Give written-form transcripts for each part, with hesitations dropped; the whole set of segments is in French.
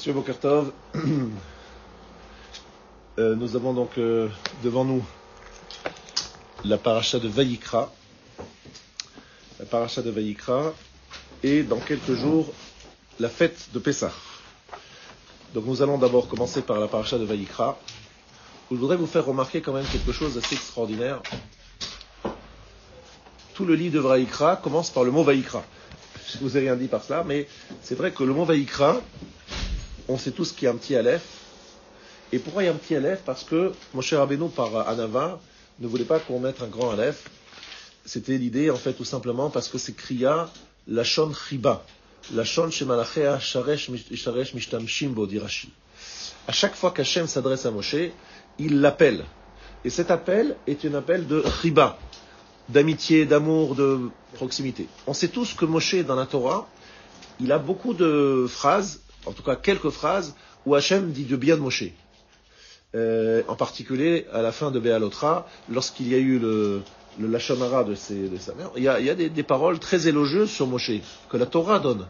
Monsieur Bokertov, nous avons donc devant nous la paracha de Vayikra. La paracha de Vayikra et dans quelques jours la fête de Pessah. Donc nous allons d'abord commencer par la paracha de Vayikra, où je voudrais vous faire remarquer quand même quelque chose d'assez extraordinaire. Tout le livre de Vayikra commence par le mot Vayikra. Je ne vous ai rien dit par cela, mais c'est vrai que le mot Vayikra, on sait tous qu'il y a un petit aleph. Et pourquoi il y a un petit aleph? Parce que Moshe Rabbeinu, par Anava, ne voulait pas qu'on mette un grand aleph. C'était l'idée, en fait, tout simplement, parce que c'est Kriya, Lashon Chiba. Lashon Shemalachea Sharesh Mishtamshim Bo, dit Rashi. À chaque fois qu'Hachem s'adresse à Moshe, il l'appelle. Et cet appel est un appel de Chiba, d'amitié, d'amour, de proximité. On sait tous que Moshe, dans la Torah, il a beaucoup de phrases, en tout cas quelques phrases, où Hachem dit de bien de Moshe. En particulier, à la fin de Béalotra, lorsqu'il y a eu le Lashon Hara de sa mère, il y a des paroles très élogieuses sur Moshe, que la Torah donne.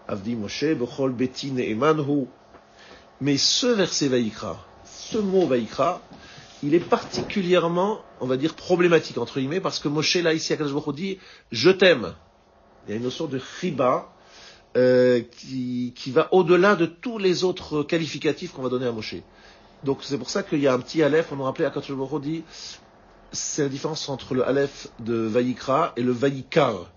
Avdi Moshe, Bechol Beti Ne'emanhu. Mais ce verset Vayikra, ce mot Vayikra, il est particulièrement, on va dire, problématique, entre guillemets, parce que Moshe, là, ici, à Kadosh Baruch Hu dit, je t'aime. Il y a une notion de chiba, qui va au-delà de tous les autres qualificatifs qu'on va donner à Moshe. Donc, c'est pour ça qu'il y a un petit aleph, on nous rappelait à Kadosh Baruch Hu dit, c'est la différence entre le aleph de Vayikra et le Vayikar.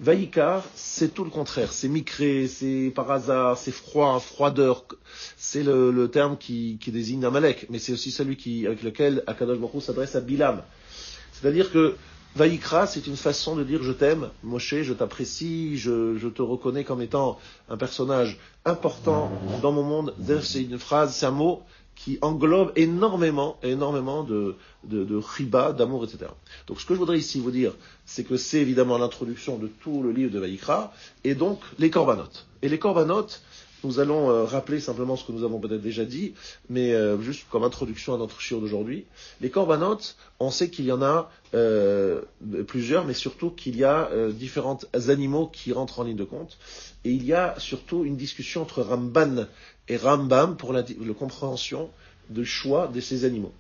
Vayikar, c'est tout le contraire. C'est mikré, c'est par hasard, c'est froid, froideur. C'est le terme qui désigne Amalek, mais c'est aussi celui avec lequel Akadosh Baruch Hu s'adresse à Bilam. C'est-à-dire que Vayikra, c'est une façon de dire je t'aime, Moshe, je t'apprécie, je te reconnais comme étant un personnage important dans mon monde. C'est une phrase, c'est un mot qui englobe énormément de chiba, d'amour, etc. Donc ce que je voudrais ici vous dire, c'est que c'est évidemment l'introduction de tout le livre de Vayikra, et donc les korbanot. Et les korbanot, nous allons rappeler simplement ce que nous avons peut-être déjà dit, mais juste comme introduction à notre shiur d'aujourd'hui. Les korbanot, on sait qu'il y en a plusieurs, mais surtout qu'il y a différents animaux qui rentrent en ligne de compte. Et il y a surtout une discussion entre Ramban et Rambam pour la compréhension du choix de ces animaux.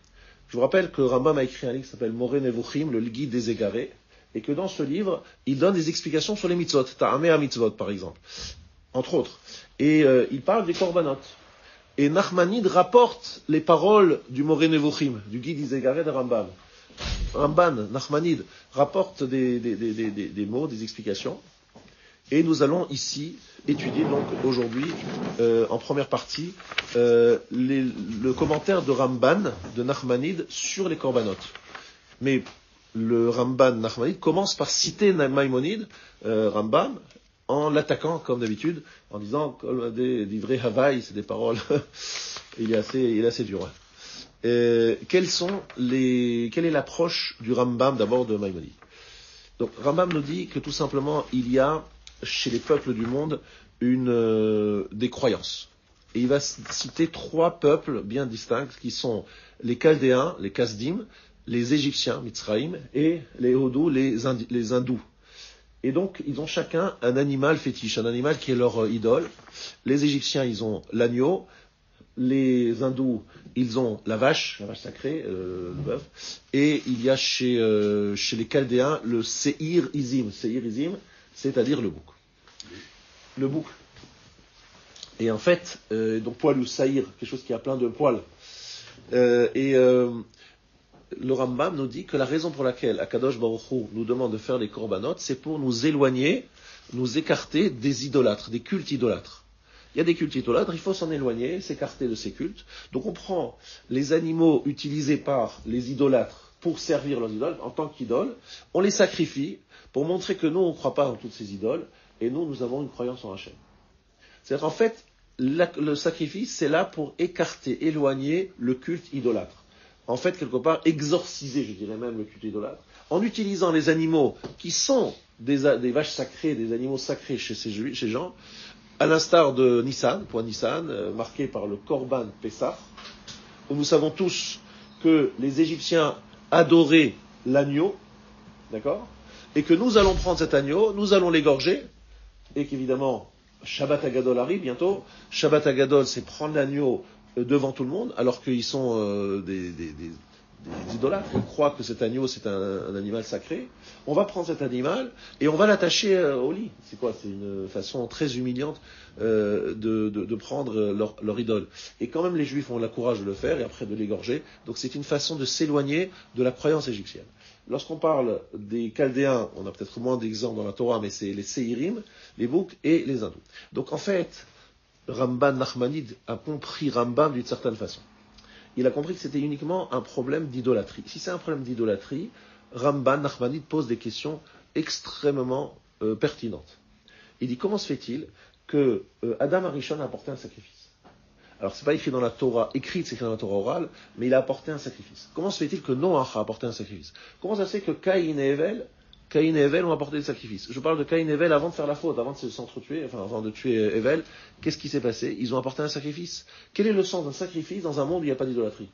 Je vous rappelle que Rambam a écrit un livre qui s'appelle Moreh Nevuchim, le guide des égarés, et que dans ce livre, il donne des explications sur les mitzvot, Ta'ameh ha-mitzvot par exemple, entre autres. Et il parle des korbanot. Et Nachmanide rapporte les paroles du Moreh Nevuchim, du guide des égarés de Rambam. Ramban, Nachmanide, rapporte des mots, des explications. Et nous allons ici étudier donc aujourd'hui, en première partie, le commentaire de Ramban, de Nachmanide, sur les korbanot. Mais le Ramban Nachmanide commence par citer Maïmonide, Rambam, en l'attaquant comme d'habitude, en disant des vrais Havaï, c'est des paroles, il est assez dur. Quelle est l'approche du Rambam d'abord de Maïmonide? Donc Rambam nous dit que tout simplement il y a chez les peuples du monde des croyances. Et il va citer 3 peuples bien distincts qui sont les Chaldéens, les Kasdim, les Égyptiens, Mitzraïm, et les Hodou, les Hindous. Et donc, ils ont chacun un animal fétiche, un animal qui est leur idole. Les Égyptiens, ils ont l'agneau. Les Hindous, ils ont la vache sacrée, le bœuf. Et il y a chez les Chaldéens le Seir Izim, c'est-à-dire le bouc. Le bouc. Et en fait, donc poilu, saïr, quelque chose qui a plein de poils. Le Rambam nous dit que la raison pour laquelle Akadosh Baruch Hu nous demande de faire les korbanot, c'est pour nous éloigner, nous écarter des idolâtres, des cultes idolâtres. Il y a des cultes idolâtres, il faut s'en éloigner, s'écarter de ces cultes. Donc on prend les animaux utilisés par les idolâtres pour servir leurs idoles, en tant qu'idoles, on les sacrifie pour montrer que nous, on ne croit pas en toutes ces idoles, et nous avons une croyance en Hachem. C'est-à-dire qu'en fait, le sacrifice, c'est là pour écarter, éloigner le culte idolâtre. En fait, quelque part, exorciser, je dirais même, le culte idolâtre, en utilisant les animaux qui sont des vaches sacrées, des animaux sacrés chez ces gens, à l'instar de Nissan, point Nissan, marqué par le Korban Pessah, où nous savons tous que les Égyptiens adoraient l'agneau, d'accord? Et que nous allons prendre cet agneau, nous allons l'égorger, et qu'évidemment, Shabbat Hagadol arrive bientôt. Shabbat Hagadol, c'est prendre l'agneau devant tout le monde, alors qu'ils sont des idolâtres. Ils croient que cet agneau, c'est un animal sacré. On va prendre cet animal et on va l'attacher au lit. C'est quoi? C'est une façon très humiliante de prendre leur idole. Et quand même, les Juifs ont le courage de le faire et après de l'égorger. Donc c'est une façon de s'éloigner de la croyance égyptienne. Lorsqu'on parle des Chaldéens, on a peut-être moins d'exemples dans la Torah, mais c'est les Séirim, les boucs et les hindous. Donc en fait, Ramban Nachmanide a compris Rambam d'une certaine façon. Il a compris que c'était uniquement un problème d'idolâtrie. Si c'est un problème d'idolâtrie, Ramban Nachmanide pose des questions extrêmement pertinentes. Il dit, comment se fait-il que Adam Arishon a apporté un sacrifice? Alors, c'est pas écrit dans la Torah écrite, c'est écrit dans la Torah orale, mais il a apporté un sacrifice. Comment se fait-il que Noach a apporté un sacrifice? Comment ça se fait que Caïn et Evel ont apporté des sacrifices? Je parle de Caïn et Evel avant de faire la faute, avant de s'entretuer, enfin, avant de tuer Evel. Qu'est-ce qui s'est passé? Ils ont apporté un sacrifice. Quel est le sens d'un sacrifice dans un monde où il n'y a pas d'idolâtrie?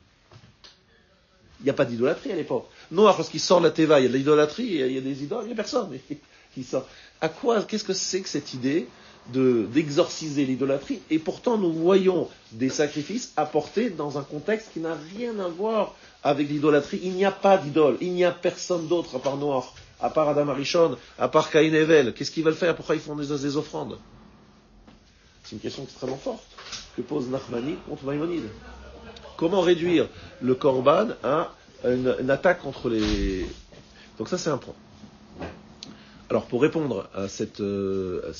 Il n'y a pas d'idolâtrie à l'époque. Noach, lorsqu'il sort de la Teva, il y a de l'idolâtrie, il y a des idoles, il n'y a personne qui sort. À quoi, qu'est-ce que c'est que cette idée d'exorciser l'idolâtrie? Et pourtant, nous voyons des sacrifices apportés dans un contexte qui n'a rien à voir avec l'idolâtrie. Il n'y a pas d'idole, il n'y a personne d'autre à part Noach, à part Adam Arishon, à part Caïn et Evel. Qu'est-ce qu'ils veulent faire? Pourquoi ils font des offrandes? C'est une question extrêmement forte que pose Nachmani contre Maïmonide. Comment réduire le korban à une attaque contre les... Donc ça, c'est un point. Alors, pour répondre à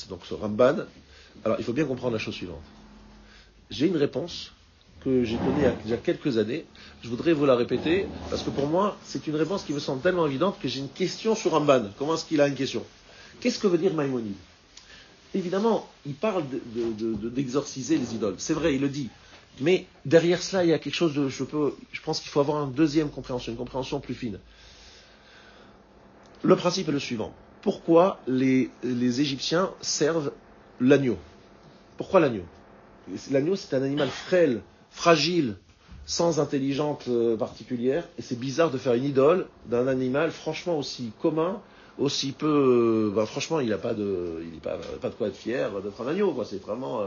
donc ce Ramban, alors il faut bien comprendre la chose suivante. J'ai une réponse que j'ai donnée il y a déjà quelques années. Je voudrais vous la répéter, parce que pour moi, c'est une réponse qui me semble tellement évidente que j'ai une question sur Ramban. Comment est-ce qu'il a une question? Qu'est-ce que veut dire Maïmonide? Évidemment, il parle d'exorciser les idoles. C'est vrai, il le dit. Mais derrière cela, il y a quelque chose de... Je pense qu'il faut avoir une deuxième compréhension, une compréhension plus fine. Le principe est le suivant. Pourquoi les Égyptiens servent l'agneau? Pourquoi l'agneau? L'agneau, c'est un animal frêle, fragile, sans intelligence particulière, et c'est bizarre de faire une idole d'un animal franchement aussi commun, aussi peu... franchement, il n'a pas de quoi être fier d'être un agneau, quoi. C'est vraiment...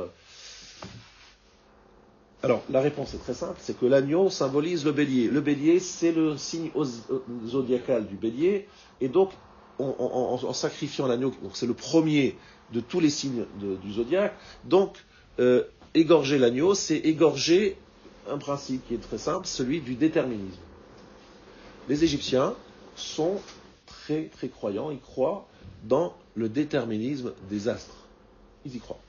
Alors, la réponse est très simple, c'est que l'agneau symbolise le bélier. Le bélier, c'est le signe zodiacal du bélier, et donc, en sacrifiant l'agneau, donc c'est le premier de tous les signes du zodiaque, donc égorger l'agneau, c'est égorger un principe qui est très simple, celui du déterminisme. Les Égyptiens sont très très croyants, ils croient dans le déterminisme des astres. Ils y croient.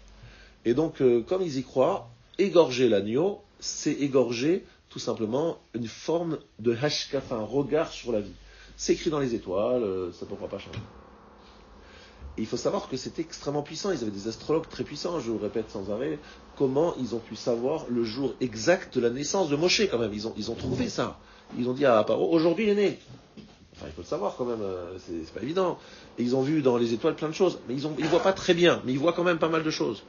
Et donc, comme ils y croient, égorger l'agneau, c'est égorger tout simplement une forme de hashkafa, un regard sur la vie. C'est écrit dans les étoiles, ça ne pourra pas changer. Et il faut savoir que c'était extrêmement puissant. Ils avaient des astrologues très puissants, je vous répète sans arrêt, comment ils ont pu savoir le jour exact de la naissance de Moshe quand même. Ils ont trouvé ça. Ils ont dit à Paro, aujourd'hui il est né. Enfin, il faut le savoir quand même, c'est pas évident. Et ils ont vu dans les étoiles plein de choses, mais ils voient pas très bien, mais ils voient quand même pas mal de choses.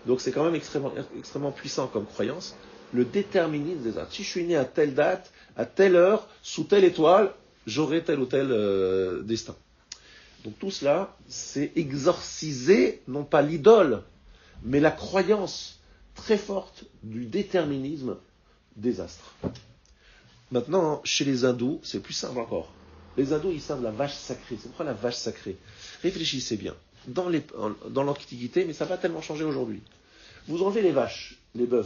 Donc c'est quand même extrêmement puissant comme croyance. Le déterminisme des astres. Si je suis né à telle date, à telle heure, sous telle étoile, j'aurai tel ou tel destin. Donc tout cela, c'est exorciser, non pas l'idole, mais la croyance très forte du déterminisme des astres. Maintenant, chez les hindous, c'est plus simple encore. Les hindous, ils servent la vache sacrée. C'est pourquoi la vache sacrée? Réfléchissez bien. Dans l'Antiquité, mais ça n'a pas tellement changé aujourd'hui. Vous enlevez les vaches, les bœufs.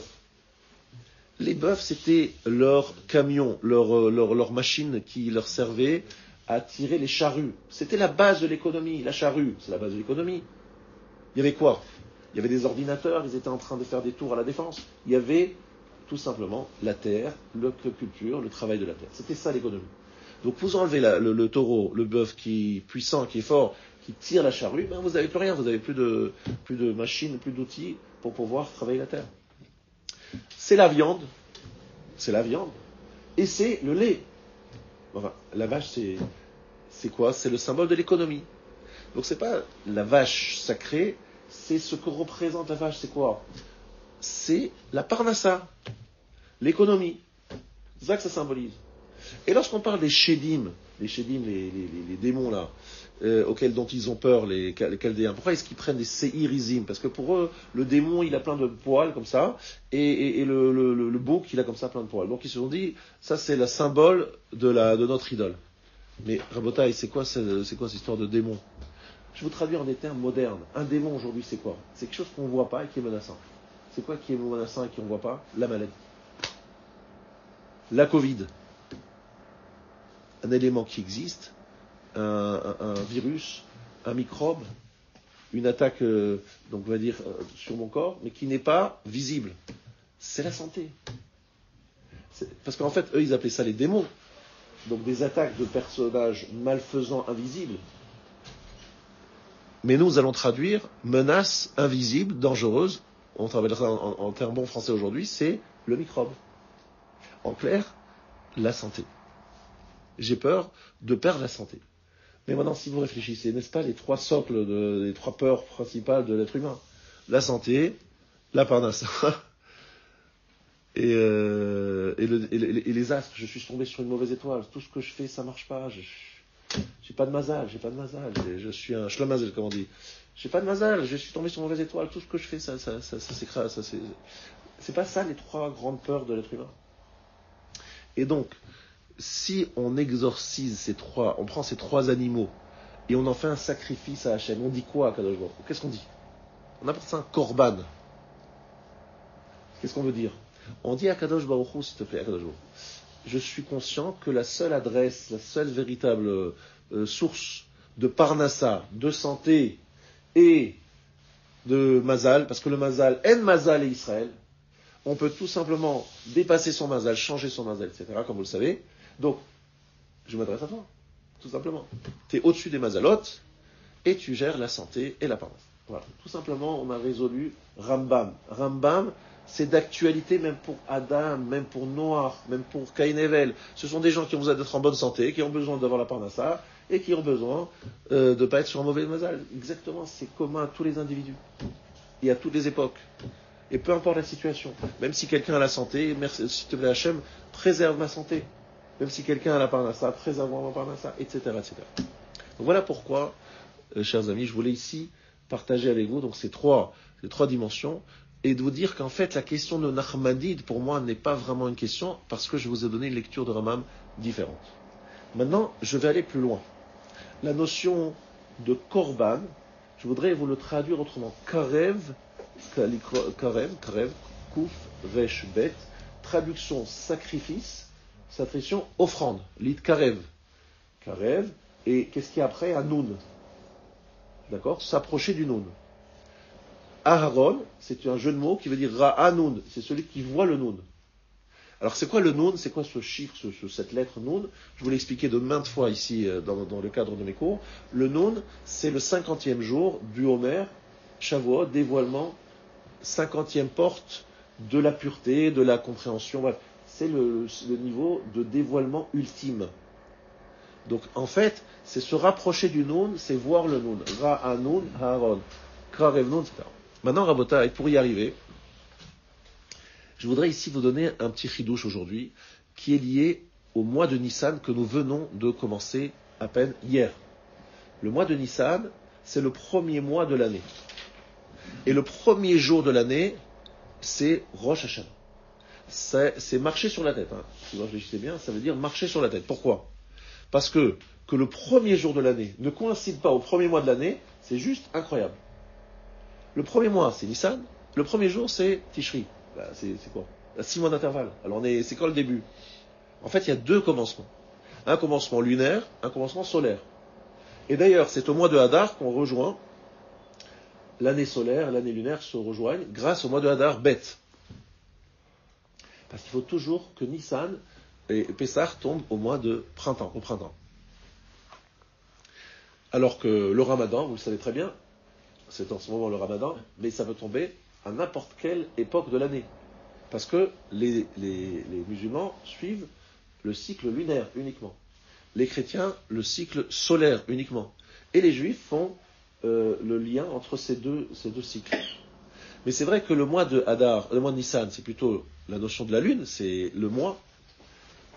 Les bœufs, c'était leur camion, leur machine qui leur servait à tirer les charrues. C'était la base de l'économie. La charrue, c'est la base de l'économie. Il y avait quoi? Il y avait des ordinateurs, ils étaient en train de faire des tours à la défense. Il y avait tout simplement la terre, l'agriculture, le travail de la terre. C'était ça l'économie. Donc vous enlevez le taureau, le bœuf qui est puissant, qui est fort, qui tire la charrue, vous n'avez plus rien, vous n'avez plus de machines, plus d'outils pour pouvoir travailler la terre. C'est la viande, et c'est le lait. Enfin, la vache, c'est quoi? C'est le symbole de l'économie. Donc c'est pas la vache sacrée, c'est ce que représente la vache, c'est quoi? C'est la parnassa, l'économie. C'est ça que ça symbolise. Et lorsqu'on parle des shédim, les démons là, dont ils ont peur, les Chaldéens. Pourquoi est-ce qu'ils prennent des séirizim? Parce que pour eux, le démon, il a plein de poils comme ça, et le bouc, il a comme ça plein de poils. Donc ils se sont dit, ça c'est le symbole de notre idole. Mais Rabotai, c'est quoi cette histoire de démon? Je vais vous traduire en des termes modernes. Un démon aujourd'hui, c'est quoi? C'est quelque chose qu'on ne voit pas et qui est menaçant. C'est quoi qui est menaçant et qui on ne voit pas? La maladie. La Covid. Un élément qui existe, un virus, un microbe, une attaque, donc on va dire, sur mon corps, mais qui n'est pas visible. C'est la santé. Parce qu'en fait, eux, ils appelaient ça les démons. Donc des attaques de personnages malfaisants, invisibles. Mais nous allons traduire menace invisible, dangereuse, on travaille ça en termes bon français aujourd'hui, c'est le microbe. En clair, la santé. J'ai peur de perdre la santé. Mais maintenant, si vous réfléchissez, n'est-ce pas les trois socles, les trois peurs principales de l'être humain? La santé, la parnassa et les astres. Je suis tombé sur une mauvaise étoile. Tout ce que je fais, ça marche pas. J'ai pas de mazal. Je suis un shlamazel, comme on dit. J'ai pas de mazal. Je suis tombé sur une mauvaise étoile. Tout ce que je fais, ça s'écrase. C'est pas ça les trois grandes peurs de l'être humain. Et donc, si on exorcise on prend ces trois animaux et on en fait un sacrifice à Hachem, on dit quoi à Kadosh Baruch Hu? Qu'est-ce qu'on dit? On appelle ça un korban. Qu'est-ce qu'on veut dire? On dit à Kadosh Baruch Hu, s'il te plaît, à Kadosh Baruch Hu, je suis conscient que la seule adresse, la seule véritable source de parnassa, de santé et de mazal, parce que le mazal, en mazal et Israël, on peut tout simplement dépasser son mazal, changer son mazal, etc., comme vous le savez. Donc, je m'adresse à toi, tout simplement. Tu es au-dessus des mazalotes et tu gères la santé et la parnassa. Voilà, tout simplement, on a résolu Rambam. Rambam, c'est d'actualité même pour Adam, même pour Noach, même pour Caïn et Hevel. Ce sont des gens qui ont besoin d'être en bonne santé, qui ont besoin d'avoir la parnassa et qui ont besoin de ne pas être sur un mauvais mazal. Exactement, c'est commun à tous les individus et à toutes les époques. Et peu importe la situation, même si quelqu'un a la santé, merci, s'il te plaît Hachem, préserve ma santé. Même si quelqu'un a la parnassa, préserve-moi ma parnassa, etc., etc. Donc voilà pourquoi, chers amis, je voulais ici partager avec vous donc ces trois dimensions et de vous dire qu'en fait la question de Nachmanide pour moi n'est pas vraiment une question parce que je vous ai donné une lecture de Rambam différente. Maintenant, je vais aller plus loin. La notion de korban, je voudrais vous le traduire autrement. Karev, Kuf, Resh, Bet, traduction sacrifice, traduction offrande, lit Karev. Karev, et qu'est-ce qu'il y a après? Un Noun. D'accord? S'approcher du Noun. Aharon, c'est un jeu de mots qui veut dire Ra'anoun, c'est celui qui voit le Noun. Alors c'est quoi le Noun? C'est quoi ce chiffre, cette lettre Noun? Je vous l'ai expliqué de maintes fois ici dans le cadre de mes cours. Le Noun, c'est le 50e jour du Homer, Shavuot, dévoilement, 50e porte de la pureté, de la compréhension. Bref, c'est le niveau de dévoilement ultime. Donc en fait, c'est se rapprocher du Noun, c'est voir le Noun. Ra'anoun, Haaron, Krarev Noun, etc. Maintenant, Rabotai, pour y arriver, je voudrais ici vous donner un petit chidouche aujourd'hui qui est lié au mois de Nissan que nous venons de commencer à peine hier. Le mois de Nissan, c'est le premier mois de l'année. Et le premier jour de l'année, c'est Rosh Hashanah. C'est marcher sur la tête. Si vous réfléchissez bien, ça veut dire marcher sur la tête. Pourquoi? Parce que le premier jour de l'année ne coïncide pas au premier mois de l'année, c'est juste incroyable. Le premier mois, c'est Nissan. Le premier jour, c'est Tishri. C'est quoi? 6 mois d'intervalle. Alors c'est quand le début? En fait, il y a deux commencements. Un commencement lunaire, un commencement solaire. Et d'ailleurs, c'est au mois de Hadar qu'on rejoint l'année solaire et l'année lunaire se rejoignent grâce au mois de Hadar bête. Parce qu'il faut toujours que Nissan et Pessah tombent au mois de printemps, au printemps. Alors que le Ramadan, vous le savez très bien, c'est en ce moment le Ramadan, mais ça peut tomber à n'importe quelle époque de l'année. Parce que les musulmans suivent le cycle lunaire uniquement. Les chrétiens, le cycle solaire uniquement. Et les juifs font le lien entre ces deux cycles. Mais c'est vrai que le mois de Hadar, le mois de Nissan, c'est plutôt la notion de la lune, c'est le mois.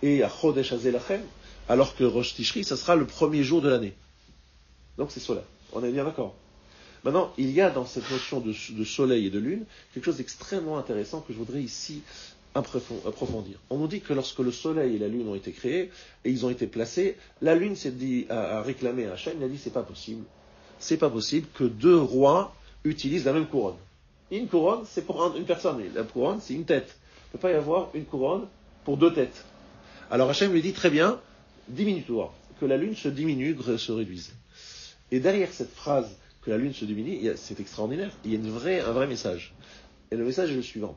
Et à Chodesh Hazelachem, alors que Rosh Tishri, ça sera le premier jour de l'année. Donc c'est solaire. On est bien d'accord. Maintenant, il y a dans cette notion de soleil et de lune quelque chose d'extrêmement intéressant que je voudrais ici approfondir. On nous dit que lorsque le soleil et la lune ont été créés et ils ont été placés, la lune s'est dit à réclamer à Hachem, il a dit c'est pas possible. C'est pas possible que deux rois utilisent la même couronne. Une couronne, c'est pour une personne. La couronne, c'est une tête. Il ne peut pas y avoir une couronne pour deux têtes. Alors Hachem lui dit très bien, diminue-toi, que la lune se diminue, se réduise. Et derrière cette phrase que la lune se diminue, c'est extraordinaire. Il y a un vrai message. Et le message est le suivant.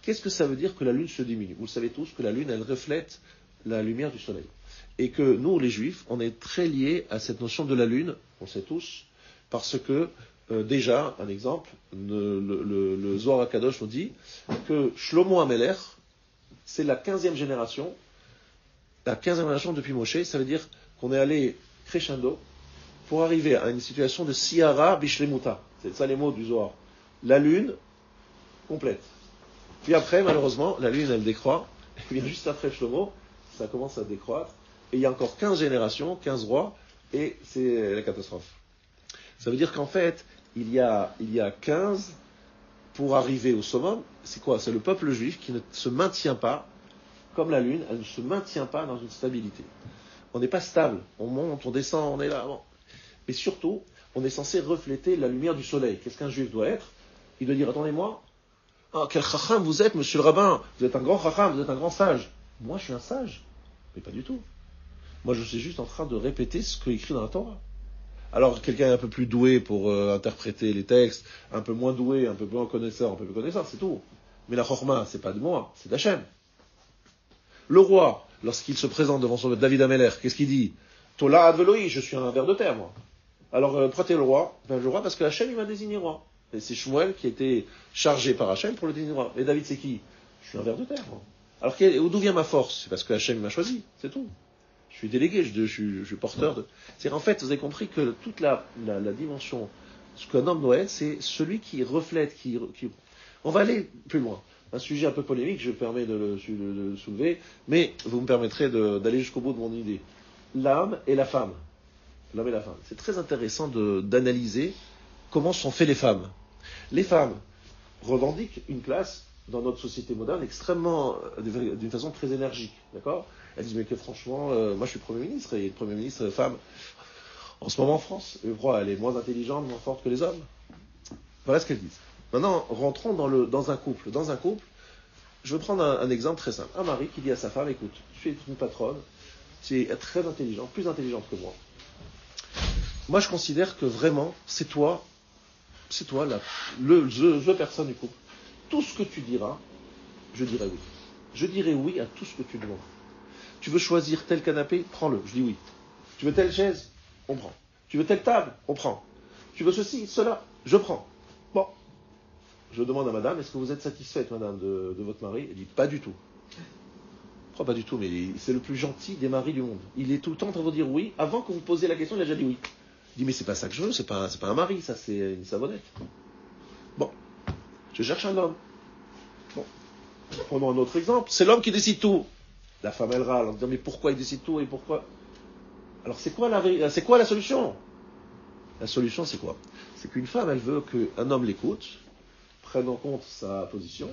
Qu'est-ce que ça veut dire que la lune se diminue? Vous le savez tous que la lune, elle reflète la lumière du soleil. Et que nous, les juifs, on est très liés à cette notion de la lune, on sait tous, parce que, déjà, un exemple, le Zohar HaKadosh nous dit que Shlomo HaMelech, c'est la 15e génération depuis Moshe, ça veut dire qu'on est allé crescendo pour arriver à une situation de Siyara Bishlemuta. C'est ça les mots du Zohar. La lune complète. Puis après, malheureusement, la lune, elle décroît. Et bien juste après Shlomo, ça commence à décroître. Et il y a encore 15 générations, 15 rois, et c'est la catastrophe. Ça veut dire qu'en fait, il y a 15 pour arriver au summum. C'est quoi? C'est le peuple juif qui ne se maintient pas, comme la lune, elle ne se maintient pas dans une stabilité. On n'est pas stable. On monte, on descend, on est là. Bon. Mais surtout, on est censé refléter la lumière du soleil. Qu'est-ce qu'un juif doit être? Il doit dire, attendez-moi, quel chacham vous êtes, monsieur le rabbin? Vous êtes un grand chacham, vous êtes un grand sage. Moi, je suis un sage. Mais pas du tout. Moi, je suis juste en train de répéter ce qui est écrit dans la Torah. Alors, quelqu'un est un peu plus doué pour interpréter les textes, un peu moins doué, un peu moins connaisseur, c'est tout. Mais la chorma, c'est pas de moi, c'est d'Hachem. Le roi, lorsqu'il se présente devant son David Ameler, qu'est-ce qu'il dit? Tola adveloi, je suis un ver de terre, moi. Alors, pourquoi t'es le roi? Ben, le roi parce que Hachem, il m'a désigné roi. Et c'est Shmuel qui a été chargé par Hachem pour le désigner roi. Et David, c'est qui? Je suis un ver de terre, moi. Alors, d'où vient ma force? C'est parce que Hachem m'a choisi, c'est tout. Je suis délégué, je suis porteur de... C'est-à-dire, en fait, vous avez compris que toute la dimension, ce qu'un homme doit être, c'est celui qui reflète, qui... On va aller plus loin. Un sujet un peu polémique, je me permets de le soulever, mais vous me permettrez d'aller jusqu'au bout de mon idée. L'âme et la femme. L'homme et la femme. C'est très intéressant d'analyser comment sont faites les femmes. Les femmes revendiquent une place dans notre société moderne extrêmement, d'une façon très énergique, d'accord? Elles disent, mais que franchement, moi je suis Premier ministre, et le Premier ministre femme, en ce moment en France, je crois, elle est moins intelligente, moins forte que les hommes. Voilà ce qu'elles disent. Maintenant, rentrons dans un couple. Dans un couple, je vais prendre un exemple très simple. Un mari qui dit à sa femme, écoute, tu es une patronne, tu es très intelligente, plus intelligente que moi. Moi je considère que vraiment, c'est toi the personne du couple. Tout ce que tu diras, je dirai oui. Je dirai oui à tout ce que tu demandes. Tu veux choisir tel canapé, prends-le, je dis oui. Tu veux telle chaise, on prend. Tu veux telle table, on prend. Tu veux ceci, cela, je prends. Bon. Je demande à madame, est-ce que vous êtes satisfaite, madame, de votre mari? Elle dit, pas du tout. Pas du tout, mais c'est le plus gentil des maris du monde. Il est tout le temps en train de vous dire oui. Avant que vous posiez la question, il a déjà dit oui. Il dit, mais c'est pas ça que je veux, c'est pas un mari, ça c'est une savonnette. Bon. Je cherche un homme. Bon. Prenons un autre exemple. C'est l'homme qui décide tout. La femme, elle râle en disant, mais pourquoi il décide tout et pourquoi? Alors, c'est quoi la solution? La solution, c'est quoi? C'est qu'une femme, elle veut qu'un homme l'écoute, prenne en compte sa position,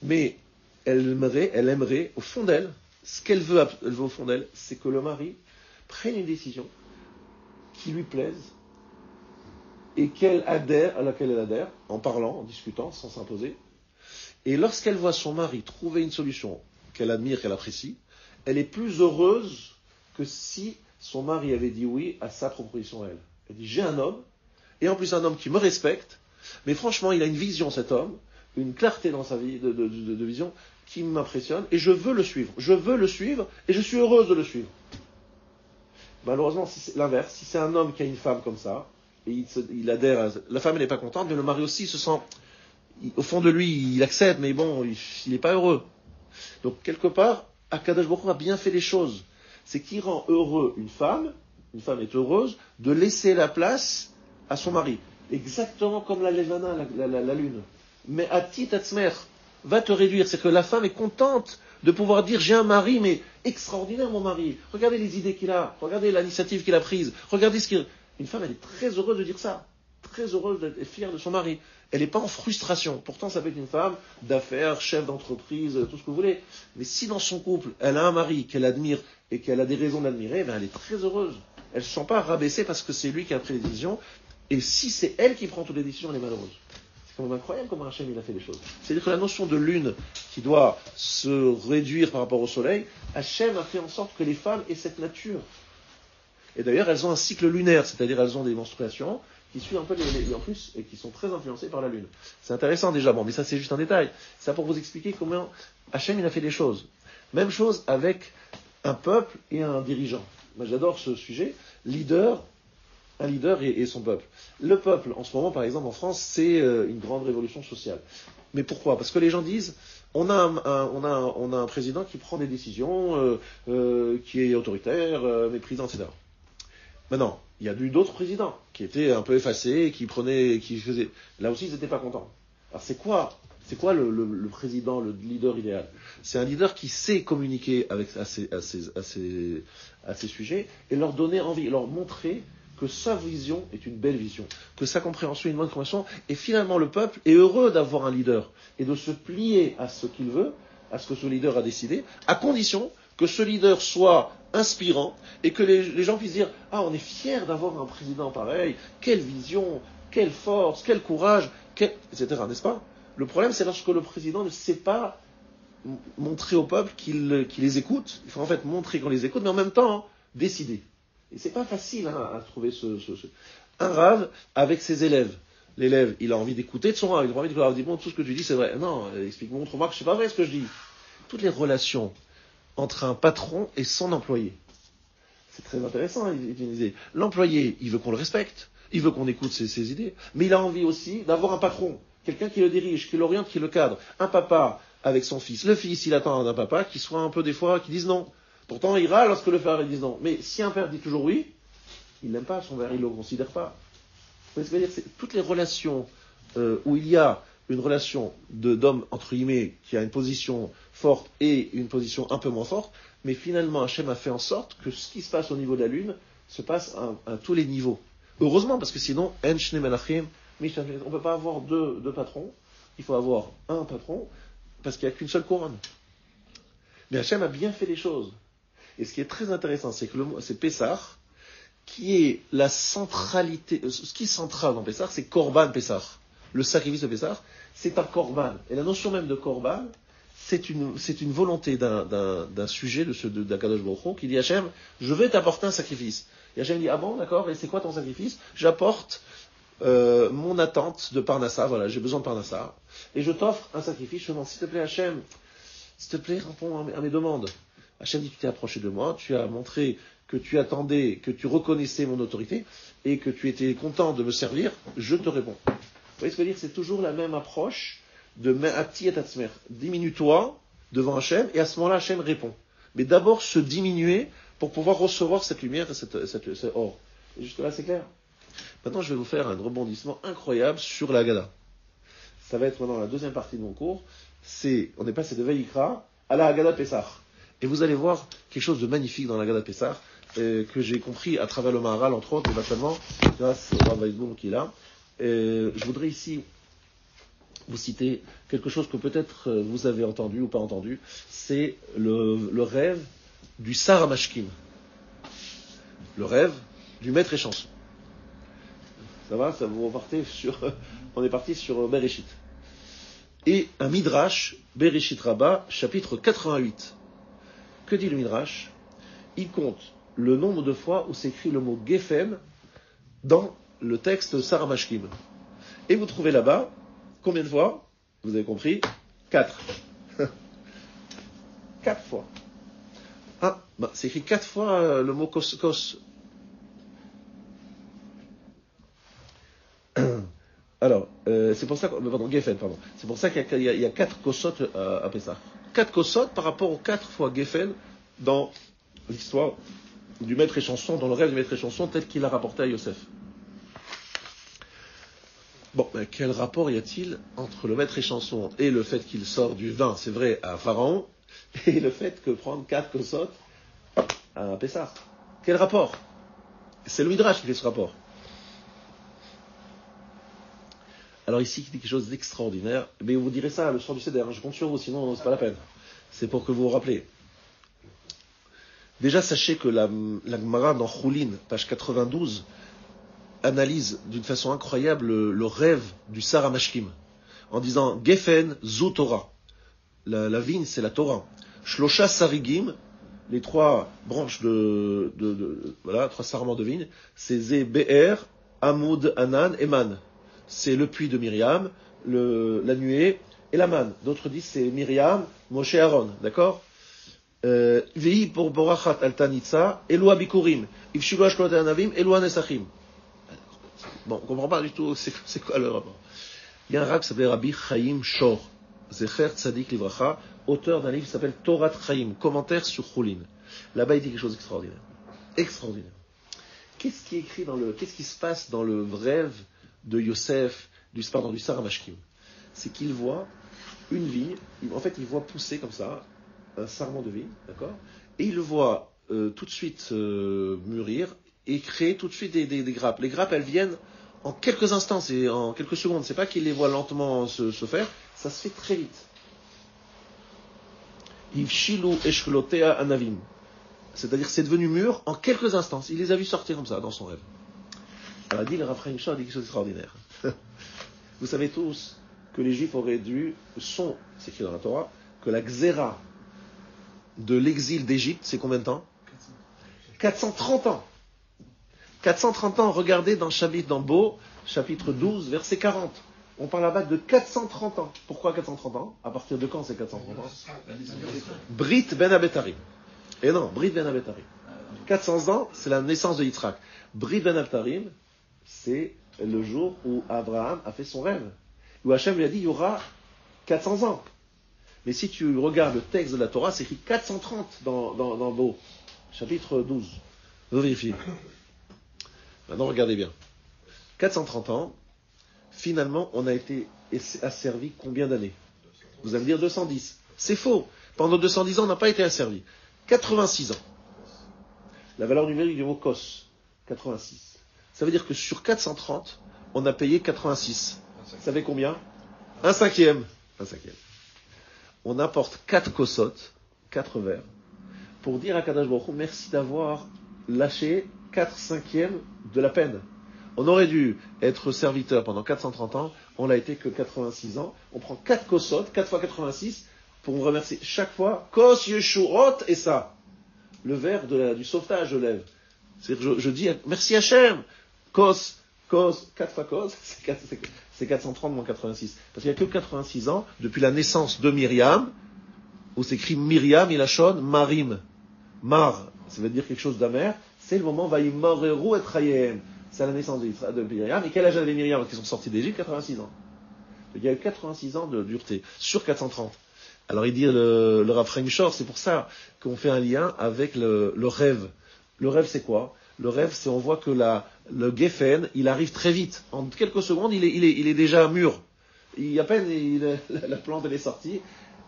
mais elle aimerait, au fond d'elle, ce qu'elle veut au fond d'elle, c'est que le mari prenne une décision qui lui plaise et à laquelle elle adhère, en parlant, en discutant, sans s'imposer. Et lorsqu'elle voit son mari trouver une solution qu'elle admire, qu'elle apprécie, elle est plus heureuse que si son mari avait dit oui à sa proposition à elle. Elle dit, j'ai un homme, et en plus un homme qui me respecte, mais franchement, il a une vision, cet homme, une clarté dans sa vie, de vision, qui m'impressionne, et je veux le suivre. Je veux le suivre, et je suis heureuse de le suivre. Malheureusement, si c'est l'inverse, si c'est un homme qui a une femme comme ça, et il adhère la femme, elle n'est pas contente, mais le mari aussi se sent... Au fond de lui, il accepte, mais bon, il n'est pas heureux. Donc, quelque part, Akadosh Baruch Hu a bien fait les choses. C'est qu'il rend heureux une femme est heureuse, de laisser la place à son mari. Exactement comme la Levana, la lune. Mais Ati Tatzmer va te réduire. C'est que la femme est contente de pouvoir dire, j'ai un mari, mais extraordinaire mon mari. Regardez les idées qu'il a, regardez l'initiative qu'il a prise, regardez ce qu'il... Une femme, elle est très heureuse de dire ça. Très heureuse d'être fière de son mari. Elle n'est pas en frustration. Pourtant, ça peut être une femme d'affaires, chef d'entreprise, tout ce que vous voulez. Mais si dans son couple, elle a un mari qu'elle admire et qu'elle a des raisons d'admirer, ben elle est très heureuse. Elle ne se sent pas rabaissée parce que c'est lui qui a pris les décisions. Et si c'est elle qui prend toutes les décisions, elle est malheureuse. C'est quand même incroyable comment Hachem il a fait les choses. C'est-à-dire que la notion de lune qui doit se réduire par rapport au soleil, Hachem a fait en sorte que les femmes aient cette nature. Et d'ailleurs, elles ont un cycle lunaire, c'est-à-dire elles ont des menstruations qui suivent un peu en plus et qui sont très influencées par la lune. C'est intéressant déjà, bon, mais ça c'est juste un détail. C'est pour vous expliquer comment Hachem il a fait les choses. Même chose avec un peuple et un dirigeant. Moi j'adore ce sujet. Un leader et son peuple. Le peuple, en ce moment, par exemple, en France, c'est une grande révolution sociale. Mais pourquoi ? Parce que les gens disent, on a un président qui prend des décisions, qui est autoritaire, méprisant, etc. Maintenant, il y a eu d'autres présidents qui étaient un peu effacés, qui faisaient. Là aussi, ils n'étaient pas contents. Alors, c'est quoi le président, le leader idéal ? C'est un leader qui sait communiquer à ces sujets et leur donner envie, leur montrer que sa vision est une belle vision, que sa compréhension est une bonne compréhension, et finalement le peuple est heureux d'avoir un leader et de se plier à ce qu'il veut, à ce que ce leader a décidé, à condition que ce leader soit inspirant et que les gens puissent dire « Ah, on est fiers d'avoir un président pareil, quelle vision, quelle force, quel courage, etc. » N'est-ce pas ? Le problème, c'est lorsque le président ne sait pas montrer au peuple qu'il les écoute. Il faut en fait montrer qu'on les écoute, mais en même temps décider. Et c'est pas facile à trouver un rave avec ses élèves. L'élève, il a envie d'écouter de son rave. Il a envie de dire, bon, tout ce que tu dis, c'est vrai. Non, explique-moi, montre-moi que c'est pas vrai ce que je dis. Toutes les relations entre un patron et son employé. C'est très intéressant. L'employé, il veut qu'on le respecte. Il veut qu'on écoute ses idées. Mais il a envie aussi d'avoir un patron. Quelqu'un qui le dirige, qui l'oriente, qui le cadre. Un papa avec son fils. Le fils, il attend d'un papa qui soit un peu des fois, qui dise non. Pourtant, il râle lorsque le père dit non. Mais si un père dit toujours oui, il n'aime pas son père, il ne le considère pas. Vous voyez ce que je veux dire ? C'est toutes les relations où il y a une relation d'homme, entre guillemets, qui a une position forte et une position un peu moins forte, mais finalement, Hachem a fait en sorte que ce qui se passe au niveau de la lune se passe à tous les niveaux. Heureusement, parce que sinon, on ne peut pas avoir deux patrons, il faut avoir un patron, parce qu'il n'y a qu'une seule couronne. Mais Hachem a bien fait les choses. Et ce qui est très intéressant, c'est que c'est Pessah, qui est la centralité. Ce qui est central dans Pessah, c'est Korban Pessah. Le sacrifice de Pessah, c'est un Korban. Et la notion même de Korban, c'est une volonté d'un sujet, d'Akadosh Baruch Hu, qui dit Hachem, je vais t'apporter un sacrifice. Et Hachem dit, ah bon, d'accord, et c'est quoi ton sacrifice ? J'apporte mon attente de Parnassa, voilà, j'ai besoin de Parnassa. Et je t'offre un sacrifice, je te demande, s'il te plaît Hachem, s'il te plaît, réponds à mes demandes. Hachem dit, tu t'es approché de moi, tu as montré que tu attendais, que tu reconnaissais mon autorité, et que tu étais content de me servir, je te réponds. Vous voyez ce que je veux dire ? C'est toujours la même approche de Me'ati et Tatzmer. Diminue-toi devant Hachem, et à ce moment-là, Hachem répond. Mais d'abord, se diminuer pour pouvoir recevoir cette lumière et cet or. Et jusque-là, c'est clair ? Maintenant, je vais vous faire un rebondissement incroyable sur la Haggadah. Ça va être maintenant la deuxième partie de mon cours. On est passé de Vayikra à la Haggadah Pessah. Et vous allez voir quelque chose de magnifique dans la Haggadah Pessah, que j'ai compris à travers le Maharal, entre autres, éventuellement, grâce au Rav Weizbourg qui est là. Je voudrais ici vous citer quelque chose que peut-être vous avez entendu ou pas entendu. C'est le rêve du Sar HaMashkim. Le rêve du maître échanson. Ça va, on est parti sur Bereshit. Et un Midrash, Bereshit Rabbah, chapitre 88. Que dit le Midrash ? Il compte le nombre de fois où s'écrit le mot Geffen dans le texte Sar HaMashkim. Et vous trouvez là-bas, combien de fois ? Vous avez compris ? 4. 4 fois. Ah, c'est écrit 4 fois le mot kos. Alors, c'est pour ça Geffen, pardon. C'est pour ça qu'il y a 4 kosot à Pessah. 4 kosot par rapport aux 4 fois Geffen dans l'histoire du maître échanson, dans le rêve du maître échanson tel qu'il a rapporté à Yosef. Bon, quel rapport y a-t-il entre le maître échanson et le fait qu'il sort du vin, c'est vrai, à Pharaon, et le fait que prendre 4 kosot à Pessah ? Quel rapport ? C'est le Midrash qui fait ce rapport. Alors ici, il dit quelque chose d'extraordinaire. Mais vous direz ça le soir du Seder, je compte sur vous, sinon c'est pas la peine. C'est pour que vous vous rappelez. Déjà, sachez que la Gemara dans Choulin, page 92, analyse d'une façon incroyable le rêve du Sar HaMashkim, en disant Gefen Zu Torah. La vigne, c'est la Torah. Shlosha Sarigim, les trois branches voilà, trois sarments de vigne, c'est Ze Be'er, Amoud, Anan et Man. C'est le puits de Myriam, la nuée et la manne. D'autres disent c'est Myriam, Moshe, Aaron, d'accord? Vehi pour Borachat Altanitza, Eloi Bikurim, Ifshilu Ashkolot Anavim, Eloi Nesachim. Bon, on comprend pas du tout c'est quoi le rapport. Il y a un rab qui s'appelle Rabbi Chaim Shor, Zecher Tzadik Livracha, auteur d'un livre qui s'appelle Torah Chaim, commentaire sur Choulin. Là-bas, il dit quelque chose d'extraordinaire. Extraordinaire. Qu'est-ce qui se passe dans le rêve de Yosef, du Sar HaMashkim? C'est qu'il voit une vigne, il voit pousser comme ça, un sarment de vigne, d'accord? Et il le voit tout de suite mûrir et créer tout de suite des grappes. Les grappes, elles viennent en quelques instants, c'est en quelques secondes. C'est pas qu'il les voit lentement se faire, ça se fait très vite. Ivshilu eshklotea anavim. C'est-à-dire c'est devenu mûr en quelques instants. Il les a vus sortir comme ça dans son rêve. Alors dit le Rav Chaim Shor, dit quelque chose d'extraordinaire. Vous savez tous que les Juifs auraient c'est écrit dans la Torah, que la Xéra de l'exil d'Égypte, c'est combien de temps? 430 ans. 430 ans, regardez dans Bo, chapitre 12, verset 40. On parle là-bas de 430 ans. Pourquoi 430 ans? À partir de quand c'est 430 ans? Brit ben Abetarim. Et non, Brit ben Abetarim. 400 ans, c'est la naissance de Yitzhak. Brit ben Abetarim, c'est le jour où Abraham a fait son rêve. Où Hachem lui a dit, il y aura 400 ans. Mais si tu regardes le texte de la Torah, c'est écrit 430 dans Bo, chapitre 12. Vous vérifiez. Maintenant, regardez bien. 430 ans, finalement, on a été asservi combien d'années? Vous allez me dire 210. C'est faux. Pendant 210 ans, on n'a pas été asservi. 86 ans. La valeur numérique du mot kos, 86. Ça veut dire que sur 430, on a payé 86. Vous savez combien? Un cinquième. On apporte 4 kosot, 4 verres, pour dire à Kadosh Baruch Hu, merci d'avoir lâché 4 cinquièmes de la peine. On aurait dû être serviteur pendant 430 ans, on l'a été que 86 ans. On prend 4 kosot, 4 fois 86, pour vous remercier chaque fois, kos yeshurot, et ça, le verre du sauvetage, je lève. C'est-à-dire, je dis, merci Hachem, kos, 4 fois kos, c'est 430 moins 86. Parce qu'il n'y a que 86 ans, depuis la naissance de Myriam, où c'est écrit Myriam, Ilachon, Marim. Mar, ça veut dire quelque chose d'amer, c'est le moment, Vaïmoreru et Chayem. C'est la naissance de Myriam. Et quel âge avait Myriam qui sont sortis d'Égypte? 86 ans. Il y a eu 86 ans de dureté, sur 430. Alors il dit le Rav Chaim Shor, c'est pour ça qu'on fait un lien avec le rêve. Le rêve, c'est quoi? Le rêve, c'est on voit que le Geffen, il arrive très vite. En quelques secondes, il est déjà mûr. À peine la plante elle est sortie.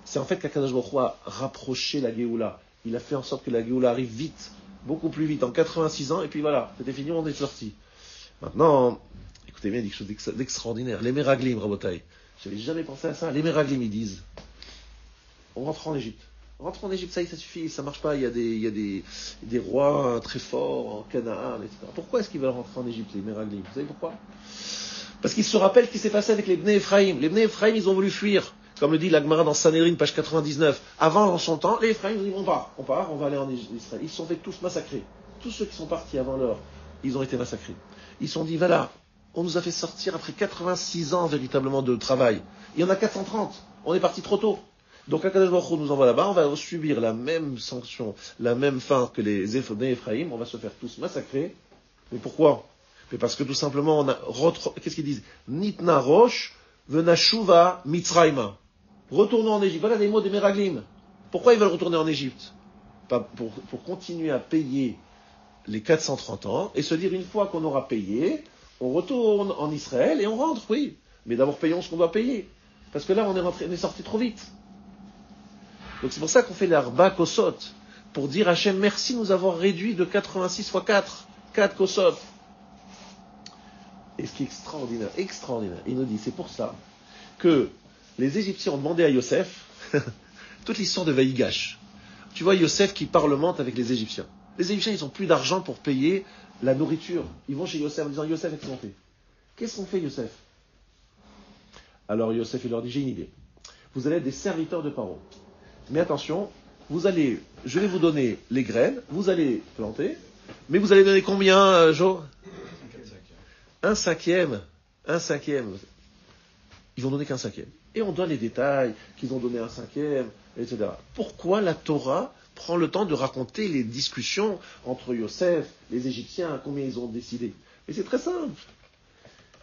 C'est en fait qu'Akadosh Baruch Hu a rapproché la Géoula. Il a fait en sorte que la Géoula arrive vite, beaucoup plus vite, en 86 ans, et puis voilà, c'était fini, on est sorti. Maintenant, écoutez bien, il dit quelque chose d'extraordinaire. Les Meraglim, Rabotai. J'avais jamais pensé à ça. Les Meraglim, ils disent, on rentre en Égypte. On rentre en Égypte, ça suffit, ça marche pas. Il y a des rois très forts en Canaan, etc. Pourquoi est-ce qu'ils veulent rentrer en Égypte, les Meraglim? Vous savez pourquoi? Parce qu'ils se rappellent ce qui s'est passé avec les Bnei Ephraim. Les Bnei Ephraim, ils ont voulu fuir. Comme le dit la Gemara dans Sanhédrin, page 99. Avant, dans son temps, les Ephraim, ils ont dit, on va aller en Israël. Ils se sont fait tous massacrer. Tous ceux qui sont partis avant l'heure, ils ont été massacrés. Ils se sont dit, voilà, on nous a fait sortir après 86 ans véritablement de travail. Il y en a 430. On est parti trop tôt. Donc, Akadosh Baruch Hu nous envoie là-bas, on va subir la même sanction, la même fin que les Bnei Ephraim, on va se faire tous massacrer. Mais pourquoi? Mais parce que tout simplement, qu'est-ce qu'ils disent? Nitna rosh, venashuva mitzrayma. Retournons en Égypte. Voilà les mots des Meraglim. Pourquoi ils veulent retourner en Égypte? Pour continuer à payer les 430 ans, et se dire, une fois qu'on aura payé, on retourne en Israël et on rentre, oui. Mais d'abord payons ce qu'on doit payer. Parce que là, on est sorti trop vite. Donc c'est pour ça qu'on fait l'arba kosot, pour dire à Hachem, merci de nous avoir réduit de 86 fois 4 kosot. Et ce qui est extraordinaire, il nous dit, c'est pour ça que les Égyptiens ont demandé à Yosef toute l'histoire de Vaïgash. Tu vois Yosef qui parlemente avec les Égyptiens. Les Égyptiens, ils n'ont plus d'argent pour payer la nourriture. Ils vont chez Yosef en disant, Yosef, qu'est-ce qu'on fait? Qu'est-ce qu'on fait, Yosef? Alors Yosef, il leur dit, j'ai une idée. Vous allez être des serviteurs de Paro. Mais attention, je vais vous donner les graines, vous allez planter, mais vous allez donner combien, Jo? Un cinquième. Ils vont donner qu'un cinquième. Et on donne les détails, qu'ils ont donné un cinquième, etc. Pourquoi la Torah prend le temps de raconter les discussions entre Yosef, les Égyptiens, combien ils ont décidé? Et c'est très simple.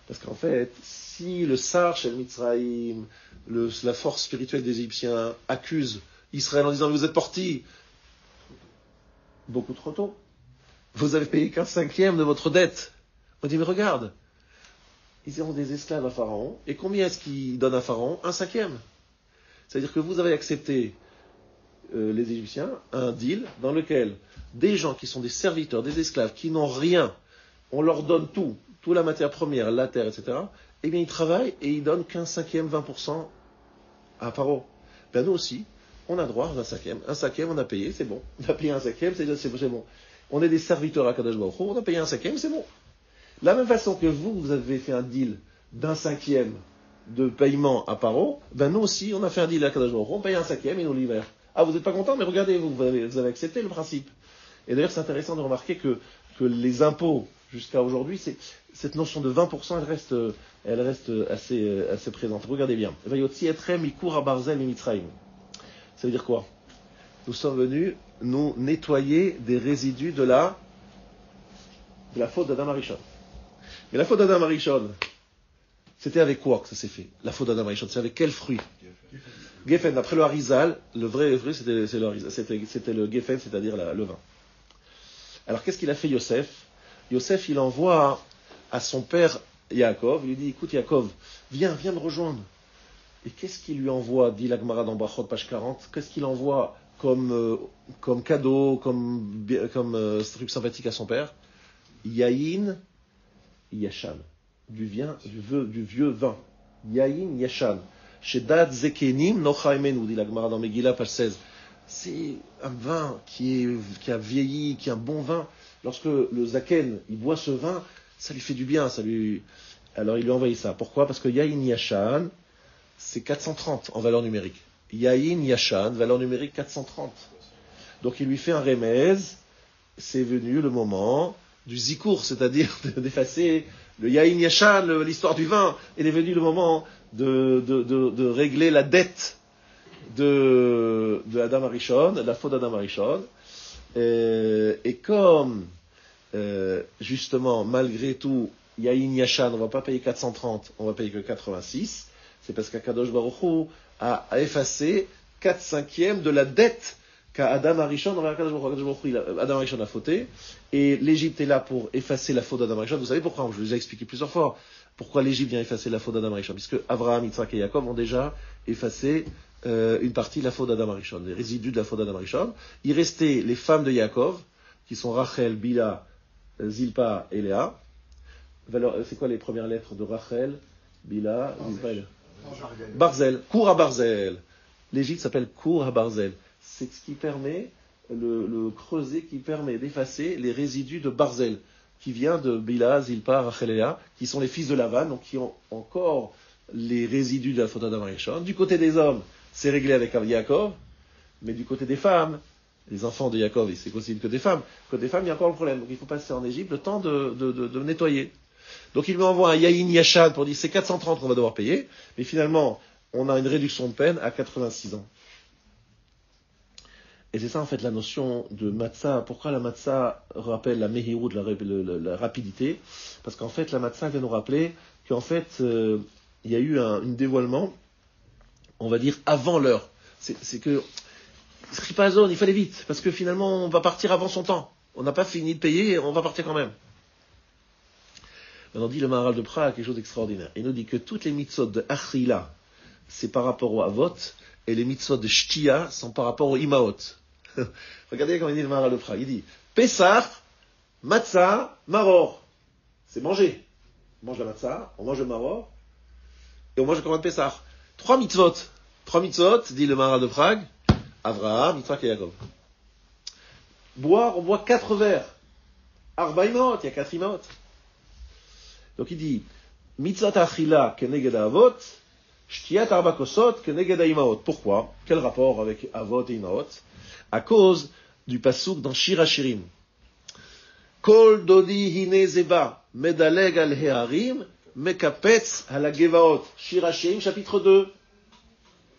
Parce qu'en fait, si le Sar Shel Mitzrayim, la force spirituelle des Égyptiens, accuse Israël en disant, vous êtes partis beaucoup trop tôt. Vous avez payé qu'un cinquième de votre dette. On dit, mais regarde, ils ont des esclaves à Pharaon, et combien est-ce qu'ils donnent à Pharaon? Un cinquième. C'est-à-dire que vous avez accepté, les Égyptiens, un deal dans lequel des gens qui sont des serviteurs, des esclaves, qui n'ont rien, on leur donne toute la matière première, la terre, etc., eh bien ils travaillent et ils donnent qu'un cinquième, 20% à Pharaon. Ben nous aussi, on a droit à un cinquième, on a payé, c'est bon. On a payé un cinquième, c'est bon. On est des serviteurs à Kadosh Baruch Hu, on a payé un cinquième, c'est bon. De la même façon que vous avez fait un deal d'un cinquième de paiement à Paro, ben nous aussi, on a fait un deal à Kadosh Baruch Hu, on paye un cinquième et nous libère. Ah, vous n'êtes pas content, mais regardez, vous avez accepté le principe. Et d'ailleurs, c'est intéressant de remarquer que les impôts, jusqu'à aujourd'hui, cette notion de 20%, elle reste assez présente. Regardez bien. Ça veut dire quoi? Nous sommes venus nous nettoyer des résidus de la faute d'Adam Arishon. Mais la faute d'Adam Arishon, c'était avec quoi que ça s'est fait? La faute d'Adam Arishon, c'est avec quel fruit? Geffen. D'après le Harizal, le vrai fruit, c'était le Geffen, c'est-à-dire le vin. Alors qu'est-ce qu'il a fait Yosef? Yosef, il envoie à son père Yaakov, il lui dit, écoute Yaakov, viens me rejoindre. Et qu'est-ce qu'il lui envoie, dit l'Agmara dans Brachot, page 40, qu'est-ce qu'il envoie comme cadeau, comme truc sympathique à son père? Yaïn Yashan, du vieux vin. Yaïn Yashan. Shedad Zekenim Nochaimenu, dit l'Agmara dans Megillah, page 16. C'est un vin qui a vieilli, qui est un bon vin. Lorsque le Zaken, il boit ce vin, ça lui fait du bien, alors il lui a envoyé ça. Pourquoi? Parce que Yaïn Yashan, c'est 430 en valeur numérique. Yaïn Yashan, valeur numérique 430. Donc il lui fait un remez, c'est venu le moment du zikour, c'est-à-dire d'effacer le Yaïn Yashan, l'histoire du vin. Il est venu le moment de régler la dette de Adam Arishon, la faute d'Adam Arishon. Et comme, justement, malgré tout, Yaïn Yashan, on ne va pas payer 430, on va payer que 86, c'est parce qu'Akadosh Baruch Hu a effacé 4/5 de la dette qu'a Adam Arishon envers Akadosh Baruch Hu. Adam Arishon a fauté, et l'Égypte est là pour effacer la faute d'Adam Arishon. Vous savez pourquoi? Je vous ai expliqué plusieurs fois pourquoi l'Égypte vient effacer la faute d'Adam Arishon, puisque Abraham, Yitzhak et Yaakov ont déjà effacé une partie de la faute d'Adam Arishon, les résidus de la faute d'Adam Arishon. Il restait les femmes de Yaakov, qui sont Rachel, Bila, Zilpa et Léa. C'est quoi les premières lettres de Rachel, Bila, Zilpa et Léa? Barzel, Kour à Barzel. L'Égypte s'appelle Kour à Barzel. C'est ce qui permet, le creuset qui permet d'effacer les résidus de Barzel, qui vient de Bila, Zilpa, Rachel et Léa, qui sont les fils de Lavan, donc qui ont encore les résidus de la faute d'Adam Arishon. Du côté des hommes, c'est réglé avec Yaakov, mais du côté des femmes, les enfants de Yaakov, c'est aussi que des femmes. Côté des femmes, il y a encore le problème. Donc il faut passer en Égypte le temps de nettoyer. Donc il lui envoie un Yaïn Yashan pour dire c'est 430 qu'on va devoir payer, mais finalement, on a une réduction de peine à 86 ans. Et c'est ça en fait la notion de matzah. Pourquoi la matzah rappelle la mehirut, la rapidité? Parce qu'en fait, la matzah vient nous rappeler qu'en fait, il y a eu un dévoilement, on va dire, avant l'heure. C'est que, Sripazone, il fallait vite, parce que finalement, on va partir avant son temps. On n'a pas fini de payer, on va partir quand même. Maintenant, dit le Maharal de Prague quelque chose d'extraordinaire. Il nous dit que toutes les mitzvot de Achila, c'est par rapport au Avot, et les mitzvot de Shtia sont par rapport au Imaot. Regardez comment il dit le Maharal de Prague. Il dit, Pessah, Matzah, Maror. C'est manger. on mange la matzah, on mange le maror, et on mange le korban Pessah. 3 mitzvot. 3 mitzvot, dit le Maharal de Prague, Avraham, Yitzhak et Yaakov. Boire, on boit 4 verres. Arba imaot, il y a 4 imaot. Donc il dit, mitzvot achila keneged avot, shtiat arba kosot keneged imaot. Pourquoi? Quel rapport avec avot et imaot? À cause du pasuk dans Shir Hashirim. Kol dodi hine zeba, medaleg al hearim, mekapetz al hagevaot. Shir Hashirim, chapitre 2.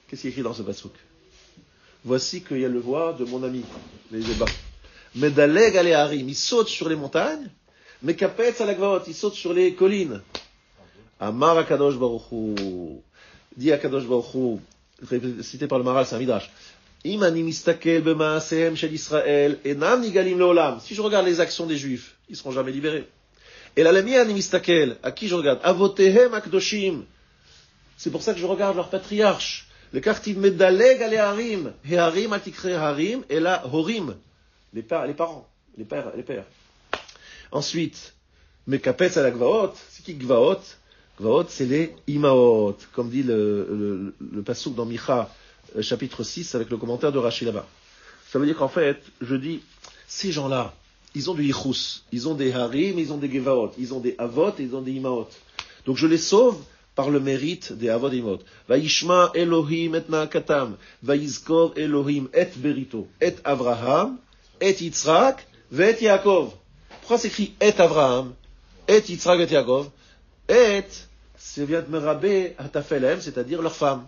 Qu'est-ce qui est écrit dans ce pasuk? Voici qu'il y a le voix de mon ami, les zeba. Medaleg al hearim, il saute sur les montagnes, mekapetz al hagevaot, il saute sur les collines. Amar Akadosh Baruch Hu, dit Akadosh Baruch Hu, cité par le Maharal, c'est un midrash. Imani mistakel b'maasehem shel Israël enam nigalim leolam. Si je regarde les actions des Juifs, ils seront jamais libérés. Et la lemia ni mistakel, à qui je regarde? Avotehem akdoshim. C'est pour ça que je regarde leurs patriarches. Le kartiv medaleg ale harim, heharim atikre harim, et la horim, les parents, les pères. Ensuite, mekapetz ala gvaot. C'est qui gvaot? Gvaot, c'est les imaot, comme dit le pasuk dans Micha, chapitre 6, avec le commentaire de Rashi là-bas. Ça veut dire qu'en fait, je dis, ces gens-là, ils ont du yichus, ils ont des harim, ils ont des gevaot, ils ont des avot et ils ont des imaot. Donc je les sauve par le mérite des avot et imaot. Vayishma Elohim et naakatam, vayizkor Elohim et berito, et Avraham, et Yitzhak, et Yaakov. Pourquoi c'est écrit et Avraham, et Yitzhak, et Yaakov? Et, c'est vient de merabé hatafelem, c'est-à-dire leurs femmes.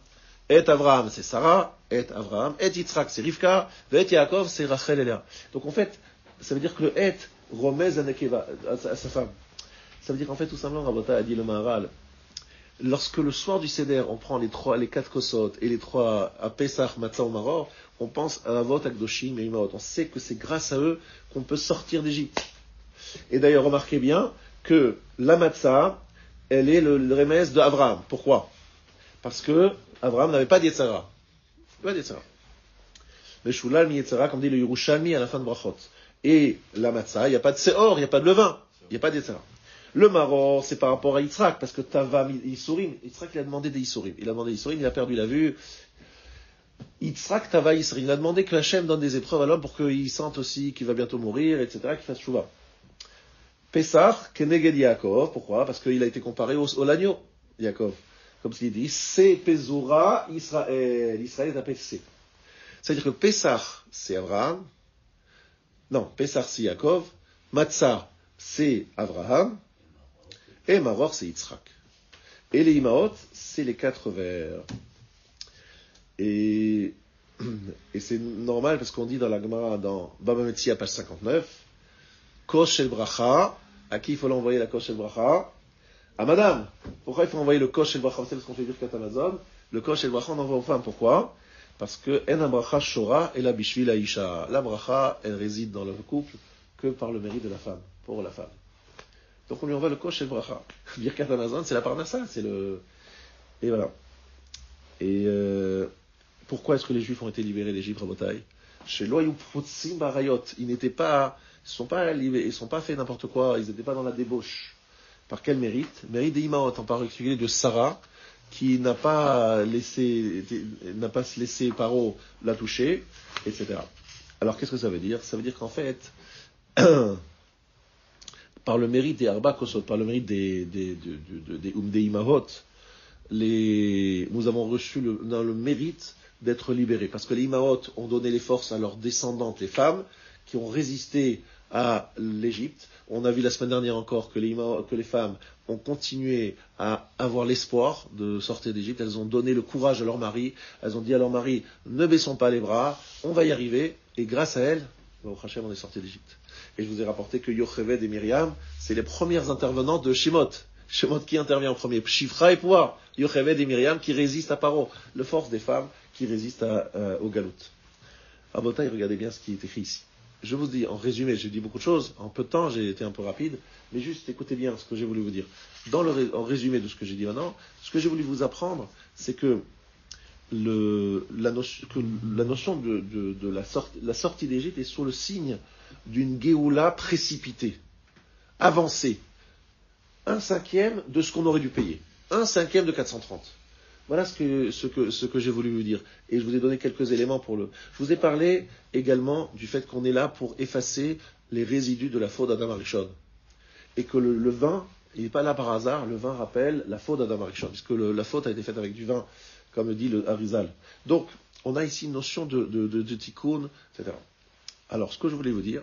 Et Avraham, c'est Sarah, et Avraham, et Yitzhak, c'est Rivka, et Yaakov, c'est Rachel et Léa. Donc en fait, ça veut dire que le et remez à Nekeva, à sa femme. Ça veut dire qu'en fait, tout simplement, Rabota a dit le Maharal, lorsque le soir du Seder, on prend les 4 kosot et les 3 à Pesach, Matzah ou Maror, on pense à Avot, Akdoshim et Imaot. On sait que c'est grâce à eux qu'on peut sortir d'Égypte. Et d'ailleurs, remarquez bien que la Matzah, elle est le remède d'Avraham. Pourquoi? Parce que Avraham n'avait pas d'Yetzara. Pas d'Yetzara. Le Shulal mi Yetzara, comme dit le Yerushalmi à la fin de Brachot. Et la Matzah, il n'y a pas de Seor, il n'y a pas de levain. Il n'y a pas d'Yetzara. Le Maror, c'est par rapport à Yitzhak, parce que Tava Yisurim. Yitzhak, il a demandé des Yisurim. Il a demandé des Yisurim, il a perdu la vue. Yitzhak, Tava Yisurim. Il a demandé que Hachem donne des épreuves à l'homme pour qu'il sente aussi qu'il va bientôt mourir, etc., qu'il fasse Shuvah. Pesach, Keneged Yaakov. Pourquoi? Parce qu'il a été comparé au l'agneau, Yaakov. Comme s'il dit, c'est Pezura Israël. Israël est appelé C. C'est-à-dire que Pesach, c'est Abraham. Non, Pesach, c'est Yaakov. Matzah, c'est Abraham. Et Maror, c'est Yitzhak. Et les Imaot, c'est les 4 vers. Et c'est normal parce qu'on dit dans la Gemara, dans Baba Metzia, page 59, Kosh el Bracha. À qui il faut l'envoyer la Kosh el Bracha? À madame. Pourquoi il faut envoyer le Kosh el Bracha? C'est parce qu'on fait dire qu'à Amazon. Le Kosh el Bracha, on envoie aux femmes. Pourquoi? Parce que En Bracha Shora et la Bishvil Aisha. La Bracha, elle réside dans le couple que par le mérite de la femme, pour la femme. Donc on lui envoie le Kosh el Bracha. Birkat Amazon, c'est la Parnassa, c'est le... Et voilà. Et pourquoi est-ce que les Juifs ont été libérés d'Égypte, Rabotai? Chez Loyou Protsim Barayot, ils n'étaient pas... Ils sont pas fait n'importe quoi, ils n'étaient pas dans la débauche. Par quel mérite? Mérite des Imaot, en particulier de Sarah, qui n'a pas laissé Paro la toucher, etc. Alors qu'est-ce que ça veut dire? Ça veut dire qu'en fait, par le mérite des Arba Kosot, par le mérite des Imaot, nous avons reçu le mérite d'être libérés. Parce que les Imaot ont donné les forces à leurs descendantes, les femmes, qui ont résisté à l'Égypte. On a vu la semaine dernière encore que les femmes ont continué à avoir l'espoir de sortir d'Égypte. Elles ont donné le courage à leur mari. Elles ont dit à leur mari, ne baissons pas les bras, on va y arriver. Et grâce à elles, au Hachem, on est sorti d'Égypte. Et je vous ai rapporté que Yocheved et Myriam, c'est les premières intervenantes de Shemot. Shemot qui intervient en premier? Shifra et Pouah. Yocheved et Myriam qui résistent à Paro. Le force des femmes qui résistent au Galout. Rabotai, regardez bien ce qui est écrit ici. Je vous dis, en résumé, j'ai dit beaucoup de choses, en peu de temps, j'ai été un peu rapide, mais juste écoutez bien ce que j'ai voulu vous dire. En résumé de ce que j'ai dit maintenant, ce que j'ai voulu vous apprendre, c'est que la notion de la sortie d'Égypte est sous le signe d'une Géoula précipitée, avancée. un cinquième de ce qu'on aurait dû payer. Un cinquième de 430. Voilà ce que j'ai voulu vous dire. Et je vous ai donné quelques éléments pour le... Je vous ai parlé également du fait qu'on est là pour effacer les résidus de la faute d'Adam Arishon. Et que le vin, il n'est pas là par hasard, le vin rappelle la faute d'Adam Arishon, puisque la faute a été faite avec du vin, comme le dit le Harizal. Donc, on a ici une notion de tikkun, etc. Alors, ce que je voulais vous dire,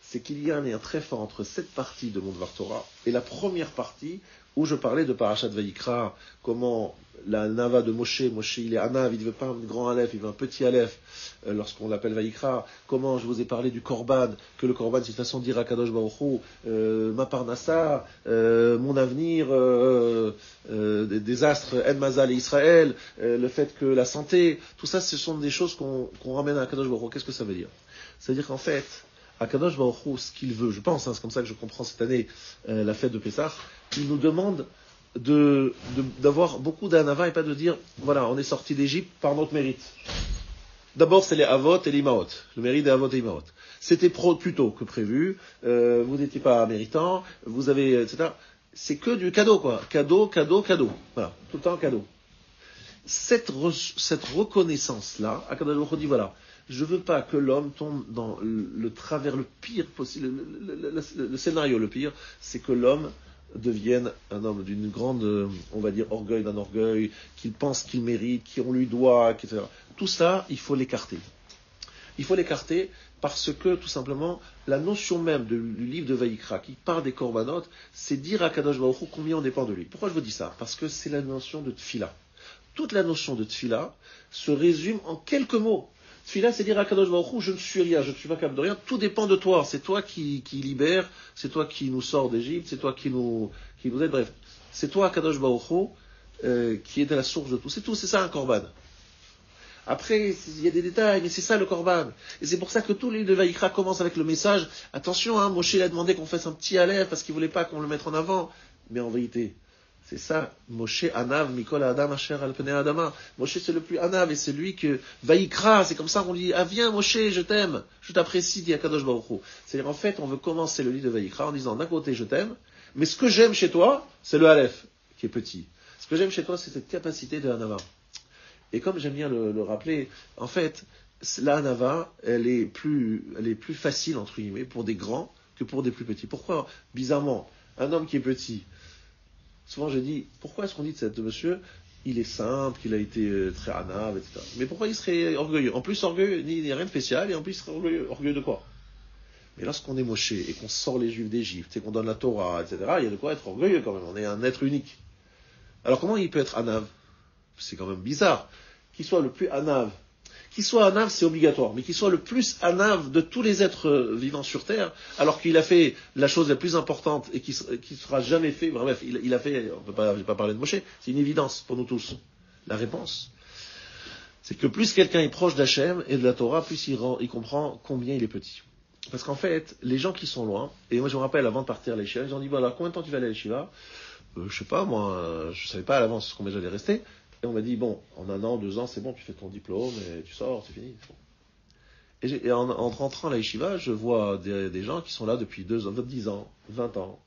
c'est qu'il y a un lien très fort entre cette partie de mon Dvar Torah et la première partie où je parlais de Parashat Vayikra, comment la Nava de Moshe, il est Anav, il ne veut pas un grand Aleph, il veut un petit Aleph, lorsqu'on l'appelle Vayikra, comment je vous ai parlé du Korban, que le Korban c'est une façon de dire à Kadosh Baruch Hu, ma parnassa, mon avenir, des astres, En Mazal et Israël, le fait que la santé, tout ça ce sont des choses qu'on ramène à Kadosh Baruch Hu. Qu'est-ce que ça veut dire? Ça veut dire qu'en fait, Akadosh Baruch Hu, ce qu'il veut, je pense, c'est comme ça que je comprends cette année la fête de Pessah, il nous demande d'avoir beaucoup d'anava et pas de dire, voilà, on est sorti d'Égypte par notre mérite. D'abord, c'est les avot et les imaot, le mérite des avot et imaot. C'était plus tôt que prévu, vous n'étiez pas méritant, vous avez, etc. C'est que du cadeau, quoi. Cadeau. Voilà, tout le temps cadeau. Cette reconnaissance-là, Akadosh Baruch Hu dit, voilà, je veux pas que l'homme tombe dans le travers le pire possible. Le scénario le pire, c'est que l'homme devienne un homme d'une grande, on va dire, orgueil d'un orgueil, qu'il pense qu'il mérite, qu'on lui doit, etc. Tout ça, il faut l'écarter. Il faut l'écarter parce que, tout simplement, la notion même du livre de Vayikra, qui parle des korbanot, c'est dire à Kadosh Baruch Hu combien on dépend de lui. Pourquoi je vous dis ça? Parce que c'est la notion de tfila. Toute la notion de tfila se résume en quelques mots. Tfila, c'est dire à Kadosh Baruch Hu, je ne suis rien, je ne suis pas capable de rien, tout dépend de toi. C'est toi qui libère, c'est toi qui nous sort d'Égypte, c'est toi qui nous aide, bref. C'est toi, Kadosh Baruch Hu, qui est à la source de tout. C'est tout, c'est ça un korban. Après, il y a des détails, mais c'est ça le korban. Et c'est pour ça que tout le livre de Vayikra commence avec le message, attention, Moshe a demandé qu'on fasse un petit aleph parce qu'il voulait pas qu'on le mette en avant. Mais en vérité, c'est ça, Moshe Anav, Mikol Adam Asher Al Pnei Adama. Moshe c'est le plus Anav et c'est lui que Vayikra, c'est comme ça qu'on dit, viens Moshe, je t'aime, je t'apprécie, dit Akadosh Baruch Hu. C'est-à-dire en fait, on veut commencer le livre de Vayikra en disant d'un côté je t'aime, mais ce que j'aime chez toi, c'est le Aleph, qui est petit. Ce que j'aime chez toi, c'est cette capacité de Hanava. Et comme j'aime bien le rappeler, en fait, la Hanava, elle est plus facile, entre guillemets, pour des grands que pour des plus petits. Pourquoi, bizarrement, un homme qui est petit, souvent j'ai dit, pourquoi est-ce qu'on dit de ce monsieur, il est simple, qu'il a été très Hanav, etc. Mais pourquoi il serait orgueilleux? En plus, orgueilleux, il n'y a rien de spécial, et en plus, il serait orgueilleux. Orgueilleux de quoi? Mais lorsqu'on est Moshe, et qu'on sort les Juifs d'Égypte, et qu'on donne la Torah, etc., il y a de quoi être orgueilleux quand même, on est un être unique. Alors comment il peut être Hanav? C'est quand même bizarre. Qu'il soit le plus Hanav. Qu'il soit Hanav, c'est obligatoire, mais qu'il soit le plus Hanav de tous les êtres vivants sur Terre, alors qu'il a fait la chose la plus importante et qui sera jamais fait. Bref, il a fait, je vais pas parler de Moshe, c'est une évidence pour nous tous. La réponse, c'est que plus quelqu'un est proche d'Hachem et de la Torah, plus il comprend combien il est petit. Parce qu'en fait, les gens qui sont loin, et moi je me rappelle avant de partir à l'Yeshiva, ils ont dit, voilà, combien de temps tu vas aller à l'Yeshiva? Je sais pas, moi, je savais pas à l'avance combien j'allais rester. Et on m'a dit, bon, en 1 an, 2 ans, c'est bon, tu fais ton diplôme, et tu sors, c'est fini. Et en rentrant à la yeshiva, je vois des gens qui sont là depuis 2 ans, 10 ans, 20 ans.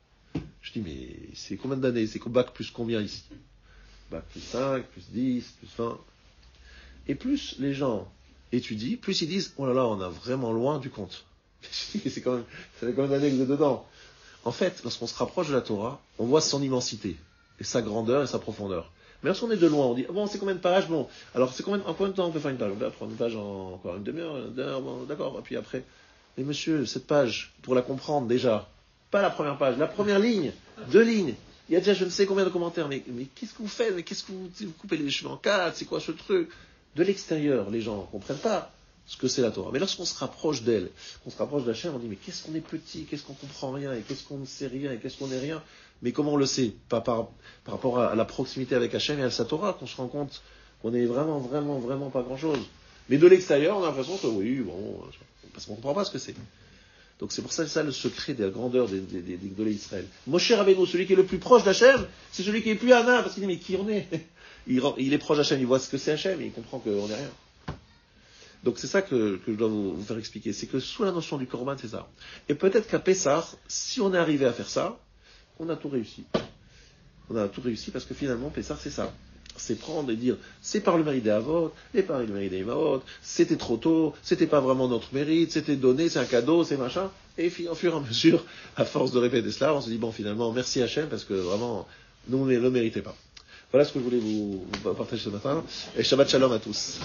Je dis, mais c'est combien d'années? C'est bac plus combien ici? Bac plus 5, plus 10, plus 20. Et plus les gens étudient, plus ils disent, oh là là, on est vraiment loin du compte. Je dis, ça fait combien d'années que vous êtes dedans? En fait, lorsqu'on se rapproche de la Torah, on voit son immensité, et sa grandeur et sa profondeur. Mais lorsqu'on est de loin, on dit, bon, c'est combien de pages? Bon, alors en combien de temps on peut faire une page? On peut prendre une page en encore une demi-heure, bon, d'accord, et puis après. Mais monsieur, cette page, pour la comprendre déjà, pas la première page, la première ligne, 2 lignes, il y a déjà je ne sais combien de commentaires, mais qu'est-ce que vous faites? Mais qu'est-ce que vous coupez les cheveux en 4? C'est quoi ce truc? De l'extérieur, les gens ne comprennent pas ce que c'est la Torah. Mais lorsqu'on se rapproche d'elle, qu'on se rapproche d'Hachem, on dit, mais qu'est-ce qu'on est petit, qu'est-ce qu'on comprend rien, et qu'est-ce qu'on ne sait rien, et qu'est-ce qu'on n'est rien. Mais comment on le sait? Pas par rapport à la proximité avec Hachem et à sa Torah, qu'on se rend compte qu'on est vraiment pas grand-chose. Mais de l'extérieur, on a l'impression que oui, bon, parce qu'on ne comprend pas ce que c'est. Donc c'est pour ça, le secret de la grandeur de l'Israël. Moshe Rabbeinu, celui qui est le plus proche d'Hachem, c'est celui qui est plus Hana, parce qu'il dit, mais qui on est? Il est proche d'Hachem, il voit ce que c'est Hachem, et il comprend qu'on n'est rien. Donc c'est ça que je dois vous faire expliquer. C'est que sous la notion du Korban, c'est ça. Et peut-être qu'à Pessah, si on est arrivé à faire ça, on a tout réussi. on a tout réussi parce que finalement, Pessah, c'est ça. C'est prendre et dire, c'est par le mérite des Havot, et par le mérite des Imaot, c'était trop tôt, c'était pas vraiment notre mérite, c'était donné, c'est un cadeau, c'est machin. Et au fur et à mesure, à force de répéter cela, on se dit, bon, finalement, merci Hachem, parce que vraiment, nous, on ne le méritait pas. Voilà ce que je voulais vous partager ce matin. Et Shabbat Shalom à tous.